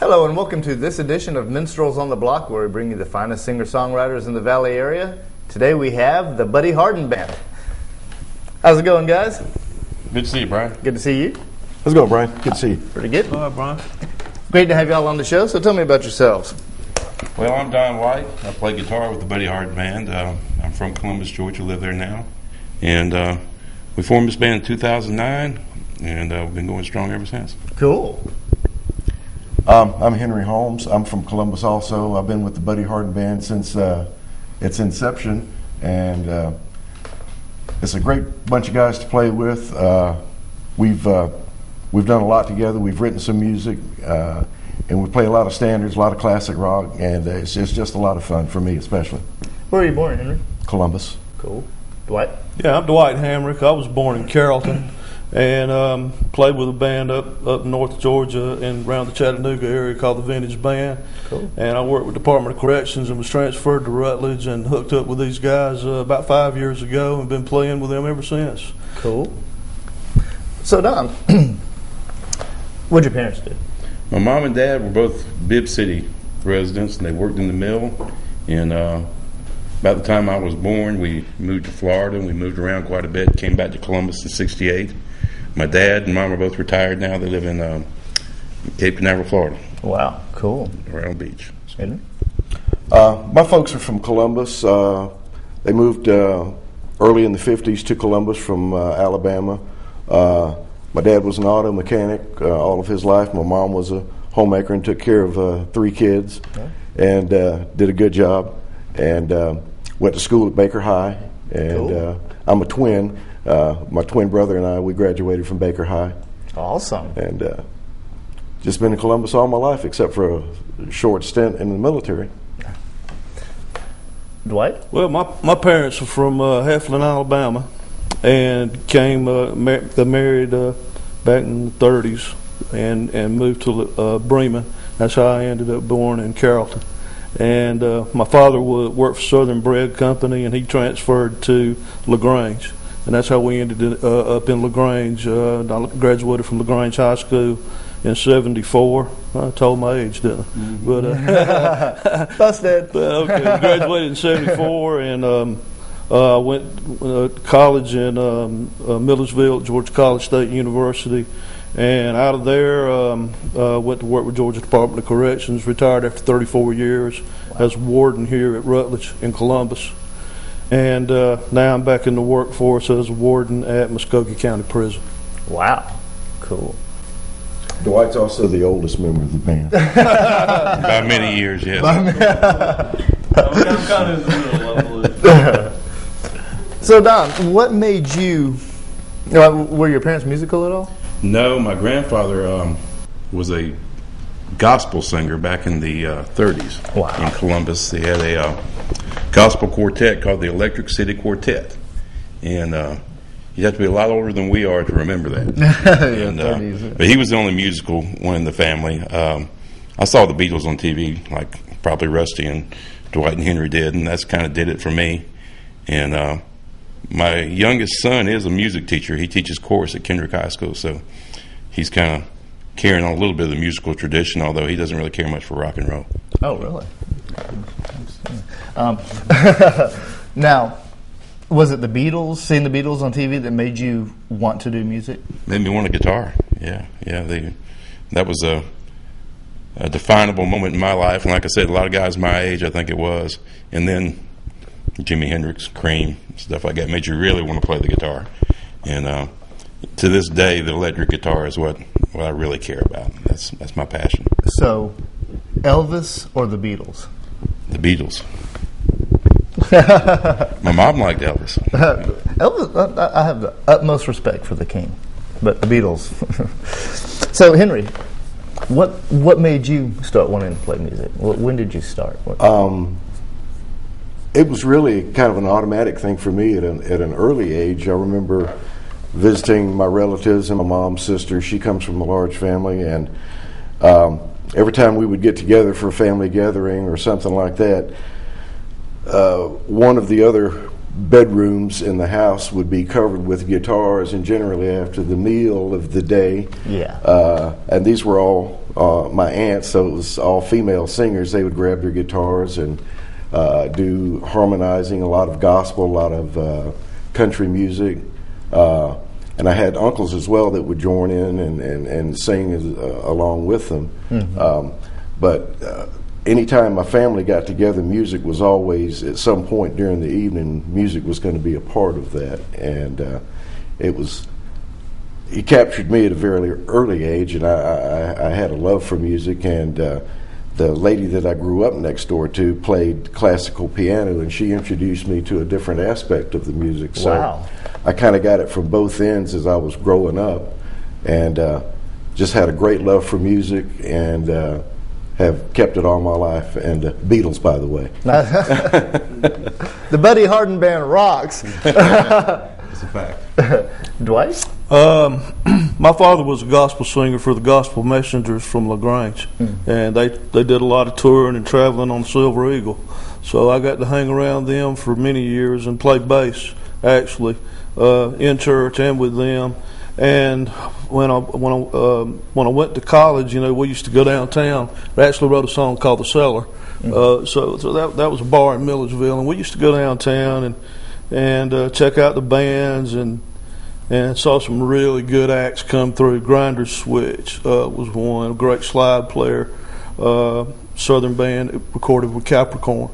Hello and welcome to this edition of Minstrels on the Block, where we bring you the finest singer-songwriters in the Valley area. Today we have the Buddy Harden Band. How's it going, guys? Good to see you, Brian. Good to see you. How's it going, Brian? Good to see you. Pretty good. All right, Brian. Great to have you all on the show, so tell me about yourselves. Well, I'm Don White. I play guitar with the Buddy Harden Band. I'm from Columbus, Georgia, live there now. And we formed this band in 2009, and we've been going strong ever since. Cool. I'm Henry Holmes. I'm from Columbus also. I've been with the Buddy Harden Band since its inception, and it's a great bunch of guys to play with. We've done a lot together. We've written some music, and we play a lot of standards, a lot of classic rock, and it's just a lot of fun for me, especially. Where were you born, Henry? Columbus. Cool. Dwight? Yeah, I'm Dwight Hamrick. I was born in Carrollton and played with a band up north Georgia and around the Chattanooga area called the Vintage Band. Cool. And I worked with Department of Corrections and was transferred to Rutledge and hooked up with these guys about 5 years ago and been playing with them ever since. Cool. So, Don, what'd your parents do? My mom and dad were both Bibb City residents, and they worked in the mill. And about the time I was born, we moved to Florida, and we moved around quite a bit, came back to Columbus in '68. My dad and mom are both retired now. They live in Cape Canaveral, Florida. Wow, cool. Right on the beach. Henry? My folks are from Columbus. They moved early in the 50s to Columbus from Alabama. My dad was an auto mechanic all of his life. My mom was a homemaker and took care of 3 kids, and did a good job. And went to school at Baker High. And cool. I'm a twin. My twin brother and I, we graduated from Baker High. Awesome. And just been in Columbus all my life, except for a short stint in the military. Dwight? Well, my parents are from Heflin, Alabama, and came they married back in the 30s and moved to Bremen. That's how I ended up born in Carrollton. And my father worked for Southern Bread Company, and he transferred to LaGrange. And that's how we ended up in LaGrange. I graduated from LaGrange High School in '74. I told my age, didn't I? Mm-hmm. Busted. Okay, graduated in '74 and went to college in Millersville, Georgia College State University. And out of there, went to work with Georgia Department of Corrections, retired after 34 years as warden here at Rutledge in Columbus. And now I'm back in the workforce as a warden at Muskogee County Prison. Wow, cool. Dwight's also the oldest member of the band. By many years, yes. I'm kind of in the middle, I believe. So, Don, what made you, were your parents musical at all? No, my grandfather was a gospel singer back in the 30s. Wow. In Columbus. They had a gospel quartet called the Electric City Quartet. And you have to be a lot older than we are to remember that. Yeah, but he was the only musical one in the family. I saw the Beatles on TV, like probably Rusty and Dwight and Henry did, and that's kind of did it for me. And my youngest son is a music teacher. He teaches chorus at Kendrick High School, so he's kind of carrying on a little bit of the musical tradition, although he doesn't really care much for rock and roll. Oh, really? Now, was it the Beatles, seeing the Beatles on TV, that made you want to do music? Made me want a guitar. Yeah. That was a definable moment in my life, and like I said, a lot of guys my age, I think it was, and then Jimi Hendrix, Cream, stuff like that made you really want to play the guitar. And to this day, the electric guitar is what I really care about. That's my passion. So, Elvis or the Beatles? The Beatles. My mom liked Elvis. Elvis, I have the utmost respect for the king, but the Beatles. So, Henry, what made you start wanting to play music? When did you start? It was really kind of an automatic thing for me at an early age. I remember visiting my relatives and my mom's sister. She comes from a large family, and every time we would get together for a family gathering or something like that, one of the other bedrooms in the house would be covered with guitars, and generally after the meal of the day. Yeah. And these were all my aunts, so it was all female singers. They would grab their guitars and do harmonizing, a lot of gospel, a lot of country music. And I had uncles as well that would join in and sing along with them. But anytime my family got together, music was always, at some point during the evening, music was going to be a part of that. And it captured me at a very early age, and I had a love for music. And the lady that I grew up next door to played classical piano, and she introduced me to a different aspect of the music. So Wow. I kind of got it from both ends as I was growing up, and just had a great love for music, and have kept it all my life. And Beatles, by the way. The Buddy Harden Band rocks. It's a fact. Dwight? My father was a gospel singer for the Gospel Messengers from LaGrange, and they did a lot of touring and traveling on Silver Eagle. So I got to hang around them for many years and play bass, actually, in church and with them. And when I went to college, we used to go downtown. I actually wrote a song called "The Cellar," so that was a bar in Millersville, and we used to go downtown and check out the bands and saw some really good acts come through. Grinders Switch was one, a great slide player, Southern band recorded with Capricorn.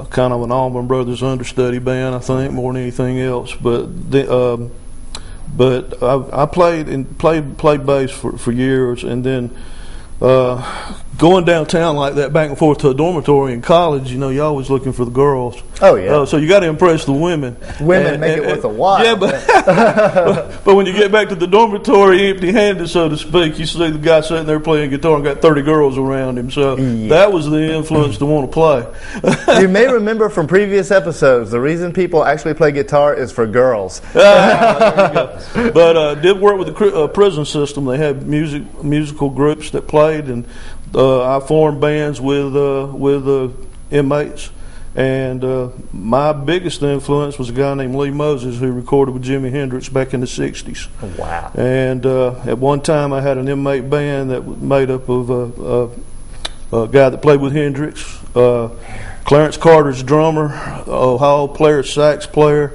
Kind of an Allman Brothers understudy band, I think, more than anything else. But I played bass for years, and then going downtown like that, back and forth to a dormitory in college, you're always looking for the girls. Oh, yeah. So you got to impress the women. Women make it worth a while. Yeah, but when you get back to the dormitory empty-handed, so to speak, you see the guy sitting there playing guitar and got 30 girls around him. So that was the influence to want to play. You may remember from previous episodes, the reason people actually play guitar is for girls. There you go. But did work with the prison system. They had musical groups that played, and I formed bands with inmates. And my biggest influence was a guy named Lee Moses, who recorded with Jimi Hendrix back in the 60s. Wow. And at one time I had an inmate band that was made up of a guy that played with Hendrix, Clarence Carter's drummer, Ohio player, sax player,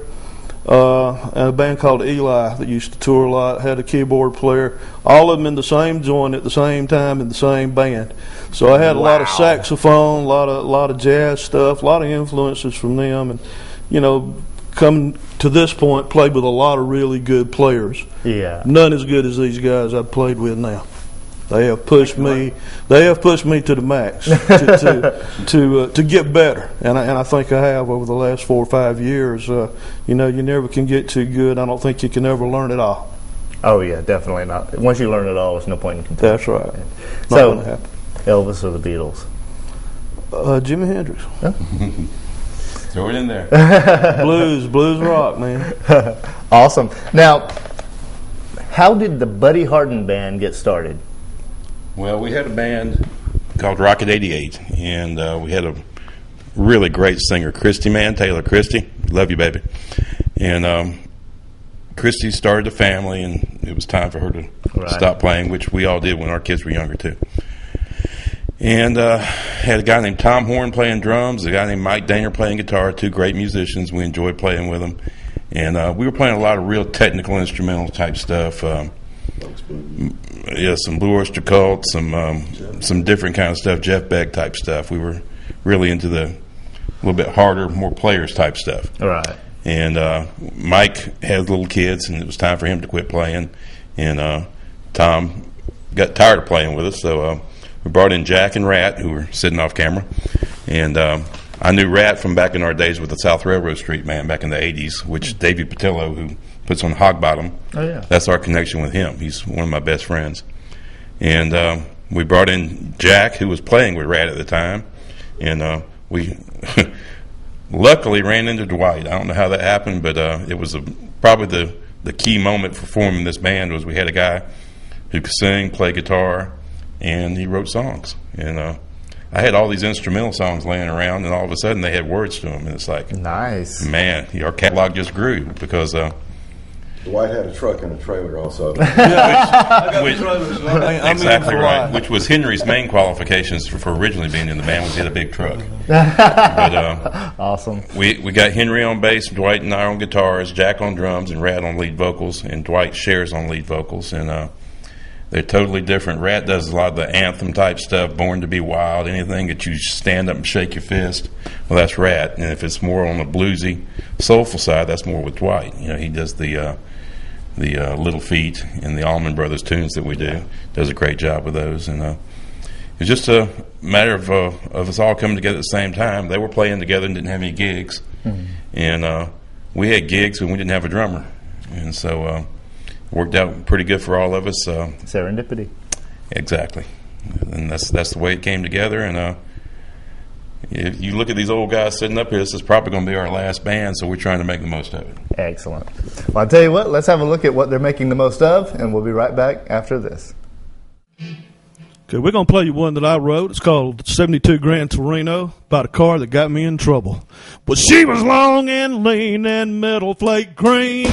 and a band called Eli that used to tour a lot, had a keyboard player, all of them in the same joint at the same time in the same band. So I had a lot of saxophone, a lot of jazz stuff, a lot of influences from them, and come to this point, played with a lot of really good players. Yeah. None as good as these guys I've played with now. They have pushed me. They have pushed me to the max to get better, and I think I have over the last 4 or 5 years. You never can get too good. I don't think you can ever learn it all. Oh yeah, definitely not. Once you learn it all, there's no point in continuing. That's right. So, Elvis or the Beatles? Jimi Hendrix. Huh? Throw it in there. blues rock, man. Awesome. Now, how did the Buddy Harden Band get started? Well, we had a band called Rocket 88, and we had a really great singer, Taylor Christie. Love you, baby. And Christie started a family, and it was time for her to stop playing, which we all did when our kids were younger, too. And had a guy named Tom Horn playing drums, a guy named Mike Danger playing guitar, 2 great musicians. We enjoyed playing with them. And we were playing a lot of real technical instrumental type stuff. Some Blue Oyster Cult, some different kind of stuff, Jeff Beck type stuff. We were really into the little bit harder, more players type stuff. Right. And Mike had little kids, and it was time for him to quit playing. And Tom got tired of playing with us, so we brought in Jack and Rat, who were sitting off camera. And I knew Rat from back in our days with the South Railroad Street Band back in the 80s, which Davey Patillo, who puts on Hog Bottom, that's our connection with him. He's one of my best friends. And we brought in Jack, who was playing with Rat at the time, and we luckily ran into Dwight. I don't know how that happened, but it was probably the key moment for forming this band. Was we had a guy who could sing, play guitar, and he wrote songs. And I had all these instrumental songs laying around, and all of a sudden they had words to them, and it's like, nice, man, our catalog just grew because Dwight had a truck and a trailer also. Exactly right. Which was Henry's main qualifications for originally being in the band, was he had a big truck. But awesome. We got Henry on bass, Dwight and I on guitars, Jack on drums, and Rat on lead vocals, and Dwight shares on lead vocals, and they're totally different. Rat does a lot of the anthem type stuff, Born to be Wild, anything that you stand up and shake your fist. Well, that's Rat. And if it's more on the bluesy, soulful side, that's more with Dwight. You know, he does the Little Feat and the Allman Brothers tunes that we do. Does a great job with those. And it's just a matter of us all coming together at the same time. They were playing together and didn't have any gigs. Mm-hmm. And we had gigs when we didn't have a drummer. And so it worked out pretty good for all of us. Serendipity. Exactly. And that's the way it came together. And if you look at these old guys sitting up here, this is probably going to be our last band, so we're trying to make the most of it. Excellent. Well, I'll tell you what, let's have a look at what they're making the most of, and we'll be right back after this. Okay, we're going to play you one that I wrote. It's called 72 Grand Torino, about a car that got me in trouble. But she was long and lean and metal flake green.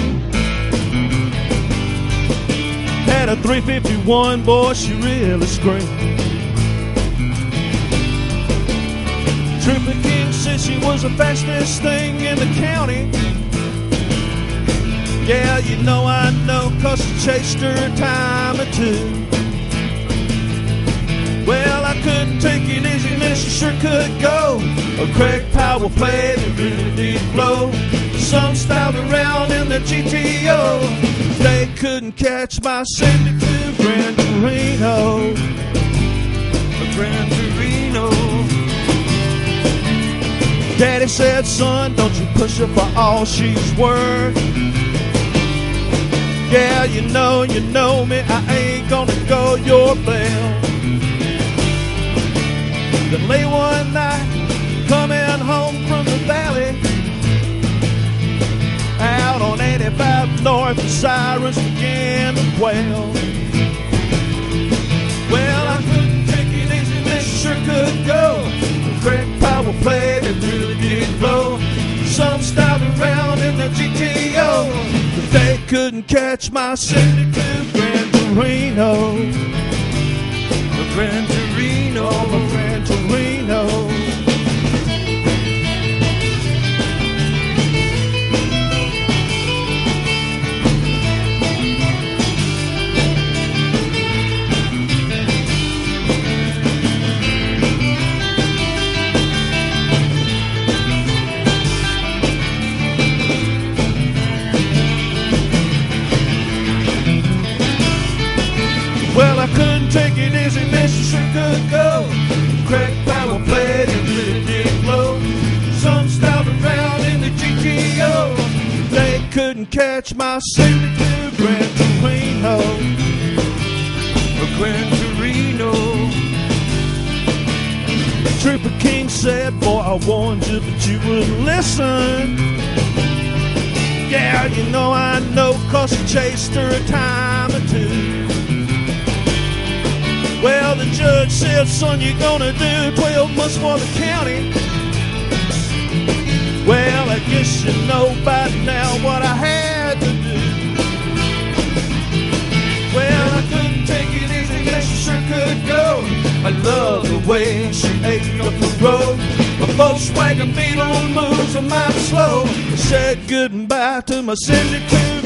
Had a 351, boy, she really screamed. Trooper King said she was the fastest thing in the county. Yeah, you know I know, 'cause she chased her a time or two. Well, I couldn't take it easy, man, she sure could go. A Craig Powell played and really did blow. Some styled around in the GTO. They couldn't catch my 72 Grand Torino. A Grand Torino. Daddy said, son, don't you push her for all she's worth. Yeah, you know me, I ain't gonna go your bail. Then late one night, coming home from the valley, out on 85 North, the sirens began to wail. Well, I couldn't take it easy, this sure could go. Craig Powell played and really did blow. Some stopped around in the GTO, but they couldn't catch my 72 Grand Torino. The Grand Torino, my Grand Torino. Well, I couldn't take it easy, man, she sure could go. Craig Powell played and really did blow. Some styled around in the GTO. They couldn't catch my 72 Grand Torino. A Grand Torino. Trooper King said, boy, I warned you, but you wouldn't listen. Yeah, you know I know, 'cause she chased her a time or two. Well, the judge said, son, you're gonna do 12 months for the county. Well, I guess you know by now what I had to do. Well, I couldn't take it easy, yes, she sure could go. I love the way she ate up the road. My Volkswagen Beetle moves a mile slow. I said goodbye to my 72